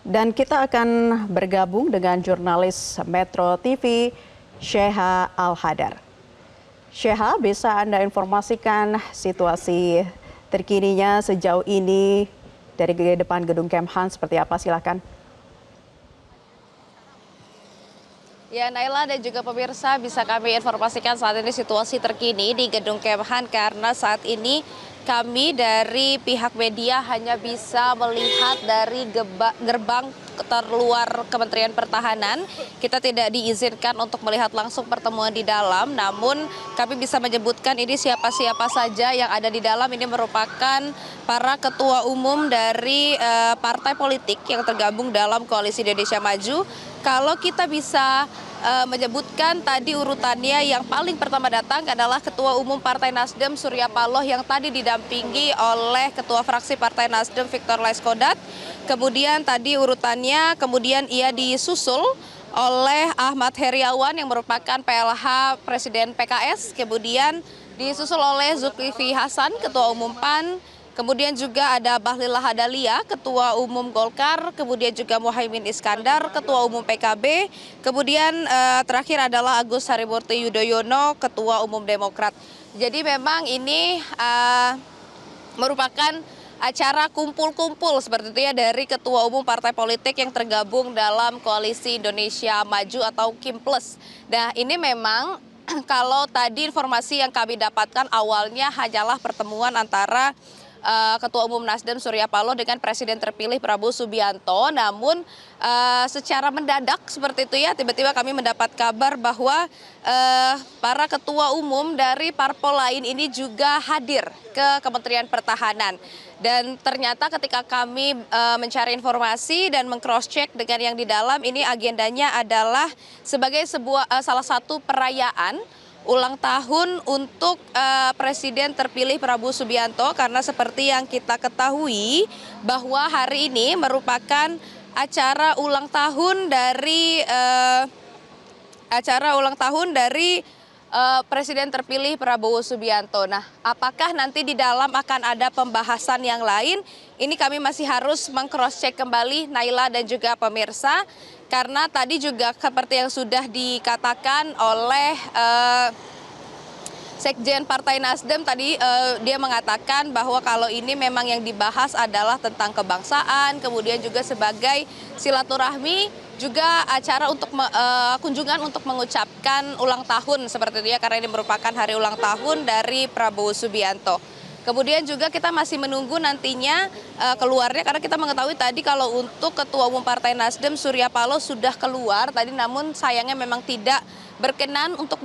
Dan kita akan bergabung dengan jurnalis Metro TV, Sheha Al-Hadar. Sheha, bisa Anda informasikan situasi terkininya sejauh ini dari depan gedung Kemhan seperti apa? Silakan. Ya, Naila dan juga pemirsa, bisa kami informasikan saat ini situasi terkini di Gedung Kemhan karena saat ini kami dari pihak media hanya bisa melihat dari gerbang terluar Kementerian Pertahanan. Kita tidak diizinkan untuk melihat langsung pertemuan di dalam, namun kami bisa menyebutkan ini siapa-siapa saja yang ada di dalam. Ini merupakan para ketua umum dari partai politik yang tergabung dalam Koalisi Indonesia Maju. Kalau kita bisa menyebutkan tadi urutannya, yang paling pertama datang adalah Ketua Umum Partai Nasdem Surya Paloh yang tadi didampingi oleh Ketua Fraksi Partai Nasdem Victor Laiskodat. Kemudian tadi urutannya, kemudian ia disusul oleh Ahmad Heriawan yang merupakan PLH Presiden PKS. Kemudian disusul oleh Zulkifli Hasan, Ketua Umum PAN. Kemudian juga ada Bahlil Lahadalia, Ketua Umum Golkar, kemudian juga Muhaimin Iskandar, Ketua Umum PKB, kemudian terakhir adalah Agus Harimurti Yudhoyono, Ketua Umum Demokrat. Jadi memang ini merupakan acara kumpul-kumpul seperti itu ya dari ketua umum partai politik yang tergabung dalam Koalisi Indonesia Maju atau KIM+. Nah, ini memang kalau tadi informasi yang kami dapatkan awalnya hanyalah pertemuan antara Ketua Umum Nasdem Surya Paloh dengan Presiden terpilih Prabowo Subianto, namun secara mendadak seperti itu ya, tiba-tiba kami mendapat kabar bahwa para ketua umum dari parpol lain ini juga hadir ke Kementerian Pertahanan. Dan ternyata ketika kami mencari informasi dan meng-cross-check dengan yang di dalam, ini agendanya adalah sebagai salah satu perayaan ulang tahun untuk Presiden terpilih Prabowo Subianto, karena seperti yang kita ketahui bahwa hari ini merupakan acara ulang tahun dari Presiden terpilih Prabowo Subianto. Nah, apakah nanti di dalam akan ada pembahasan yang lain? Ini kami masih harus meng-cross-check kembali, Naila dan juga pemirsa. Karena tadi juga seperti yang sudah dikatakan oleh Sekjen Partai Nasdem tadi, dia mengatakan bahwa kalau ini memang yang dibahas adalah tentang kebangsaan, kemudian juga sebagai silaturahmi, juga acara untuk kunjungan untuk mengucapkan ulang tahun seperti itu ya, karena ini merupakan hari ulang tahun dari Prabowo Subianto. Kemudian juga kita masih menunggu nantinya keluarnya, karena kita mengetahui tadi kalau untuk Ketua Umum Partai Nasdem Surya Paloh sudah keluar tadi, namun sayangnya memang tidak berkenan untuk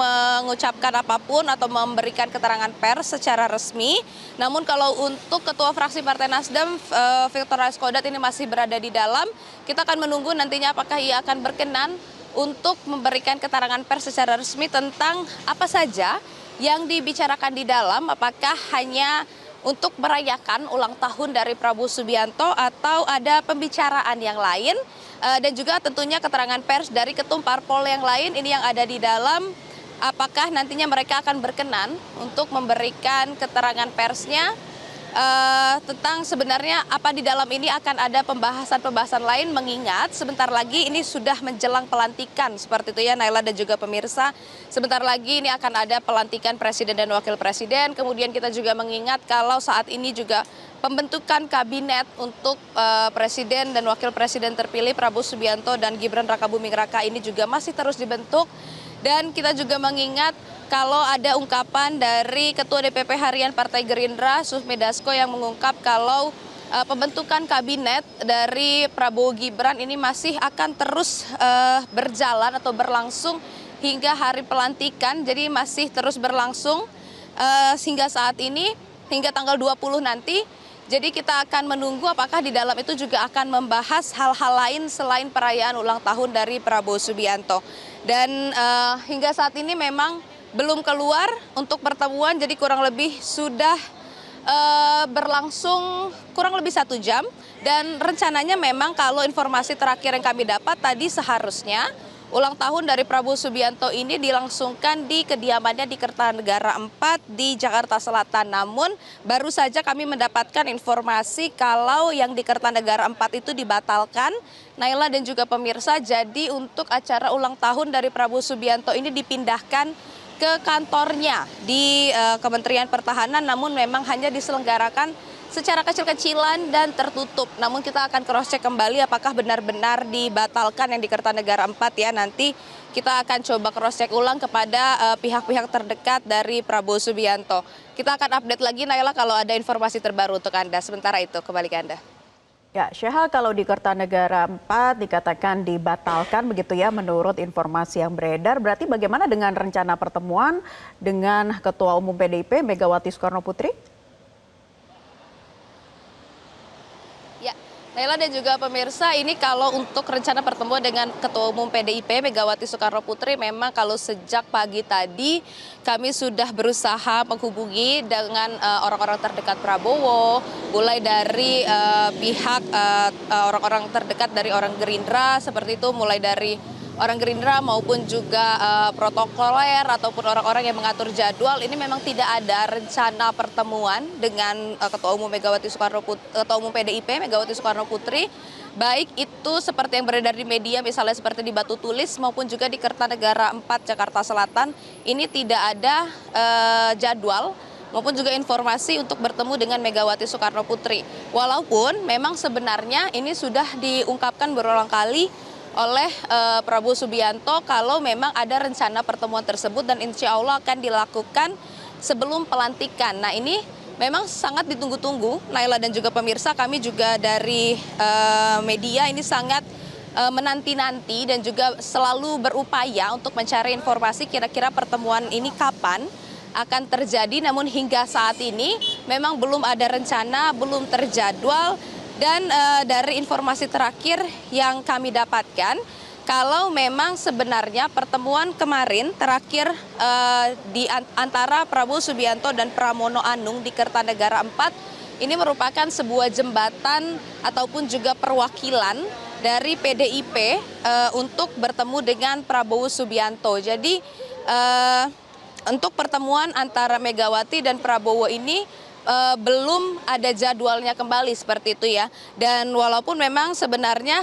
mengucapkan apapun atau memberikan keterangan pers secara resmi. Namun kalau untuk Ketua Fraksi Partai Nasdem Victor Laiskodat ini masih berada di dalam, kita akan menunggu nantinya apakah ia akan berkenan untuk memberikan keterangan pers secara resmi tentang apa saja yang dibicarakan di dalam, apakah hanya untuk merayakan ulang tahun dari Prabowo Subianto atau ada pembicaraan yang lain, dan juga tentunya keterangan pers dari ketum parpol yang lain ini yang ada di dalam, apakah nantinya mereka akan berkenan untuk memberikan keterangan persnya tentang sebenarnya apa di dalam ini akan ada pembahasan-pembahasan lain, mengingat sebentar lagi ini sudah menjelang pelantikan seperti itu ya Naila dan juga pemirsa. Sebentar lagi ini akan ada pelantikan Presiden dan Wakil Presiden. Kemudian kita juga mengingat kalau saat ini juga pembentukan kabinet untuk Presiden dan Wakil Presiden terpilih Prabowo Subianto dan Gibran Rakabuming Raka ini juga masih terus dibentuk. Dan kita juga mengingat kalau ada ungkapan dari Ketua DPP Harian Partai Gerindra, Sufmi Dasko, yang mengungkap kalau pembentukan kabinet dari Prabowo Gibran ini masih akan terus berjalan atau berlangsung hingga hari pelantikan. Jadi masih terus berlangsung hingga saat ini, hingga tanggal 20 nanti. Jadi kita akan menunggu apakah di dalam itu juga akan membahas hal-hal lain selain perayaan ulang tahun dari Prabowo Subianto. Dan hingga saat ini memang belum keluar untuk pertemuan, jadi kurang lebih sudah berlangsung kurang lebih 1 jam. Dan rencananya memang kalau informasi terakhir yang kami dapat tadi seharusnya ulang tahun dari Prabowo Subianto ini dilangsungkan di kediamannya di Kertanegara 4 di Jakarta Selatan. Namun baru saja kami mendapatkan informasi kalau yang di Kertanegara 4 itu dibatalkan, Naila dan juga pemirsa. Jadi untuk acara ulang tahun dari Prabowo Subianto ini dipindahkan ke kantornya di Kementerian Pertahanan, namun memang hanya diselenggarakan secara kecil-kecilan dan tertutup. Namun kita akan cross-check kembali apakah benar-benar dibatalkan yang di Kertanegara 4 ya. Nanti kita akan coba cross-check ulang kepada pihak-pihak terdekat dari Prabowo Subianto. Kita akan update lagi Naila kalau ada informasi terbaru untuk Anda. Sementara itu kembali ke Anda. Ya, Syahal, kalau di Kertanegara 4 dikatakan dibatalkan begitu ya menurut informasi yang beredar, berarti bagaimana dengan rencana pertemuan dengan Ketua Umum PDIP Megawati Soekarno Putri? Ya, Naila dan juga pemirsa, ini kalau untuk rencana pertemuan dengan Ketua Umum PDIP Megawati Soekarno Putri, memang kalau sejak pagi tadi kami sudah berusaha menghubungi dengan orang-orang terdekat Prabowo, mulai dari pihak orang-orang terdekat dari orang Gerindra, seperti itu, mulai dari orang Gerindra maupun juga protokoler ataupun orang-orang yang mengatur jadwal. Ini memang tidak ada rencana pertemuan dengan Ketua Umum Ketua Umum PDIP Megawati Soekarno Putri, baik itu seperti yang beredar di media misalnya seperti di Batu Tulis maupun juga di Kertanegara 4 Jakarta Selatan. Ini tidak ada jadwal maupun juga informasi untuk bertemu dengan Megawati Soekarno Putri. Walaupun memang sebenarnya ini sudah diungkapkan berulang kali oleh Prabowo Subianto kalau memang ada rencana pertemuan tersebut dan insya Allah akan dilakukan sebelum pelantikan. Nah, ini memang sangat ditunggu-tunggu, Naila dan juga pemirsa. Kami juga dari media ini sangat menanti-nanti dan juga selalu berupaya untuk mencari informasi kira-kira pertemuan ini kapan akan terjadi. Namun hingga saat ini memang belum ada rencana, belum terjadwal. Dan dari informasi terakhir yang kami dapatkan, kalau memang sebenarnya pertemuan kemarin terakhir di antara Prabowo Subianto dan Pramono Anung di Kertanegara 4, ini merupakan sebuah jembatan ataupun juga perwakilan dari PDIP untuk bertemu dengan Prabowo Subianto. Jadi untuk pertemuan antara Megawati dan Prabowo ini belum ada jadwalnya kembali seperti itu ya. Dan walaupun memang sebenarnya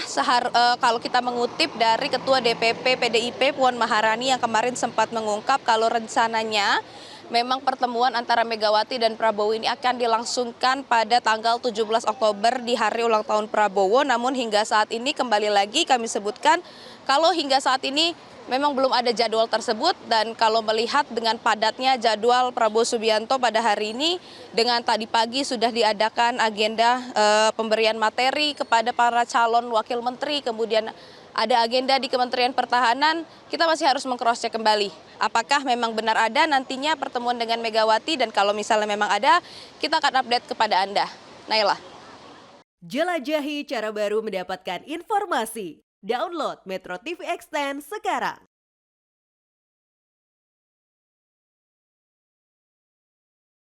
kalau kita mengutip dari Ketua DPP PDIP Puan Maharani yang kemarin sempat mengungkap kalau rencananya memang pertemuan antara Megawati dan Prabowo ini akan dilangsungkan pada tanggal 17 Oktober di hari ulang tahun Prabowo. Namun hingga saat ini kembali lagi kami sebutkan kalau hingga saat ini memang belum ada jadwal tersebut. Dan kalau melihat dengan padatnya jadwal Prabowo Subianto pada hari ini, dengan tadi pagi sudah diadakan agenda pemberian materi kepada para calon wakil menteri, kemudian ada agenda di Kementerian Pertahanan, kita masih harus meng-cross-check kembali. Apakah memang benar ada nantinya pertemuan dengan Megawati, dan kalau misalnya memang ada, kita akan update kepada Anda. Naila. Jelajahi cara baru mendapatkan informasi. Download Metro TV Extend sekarang.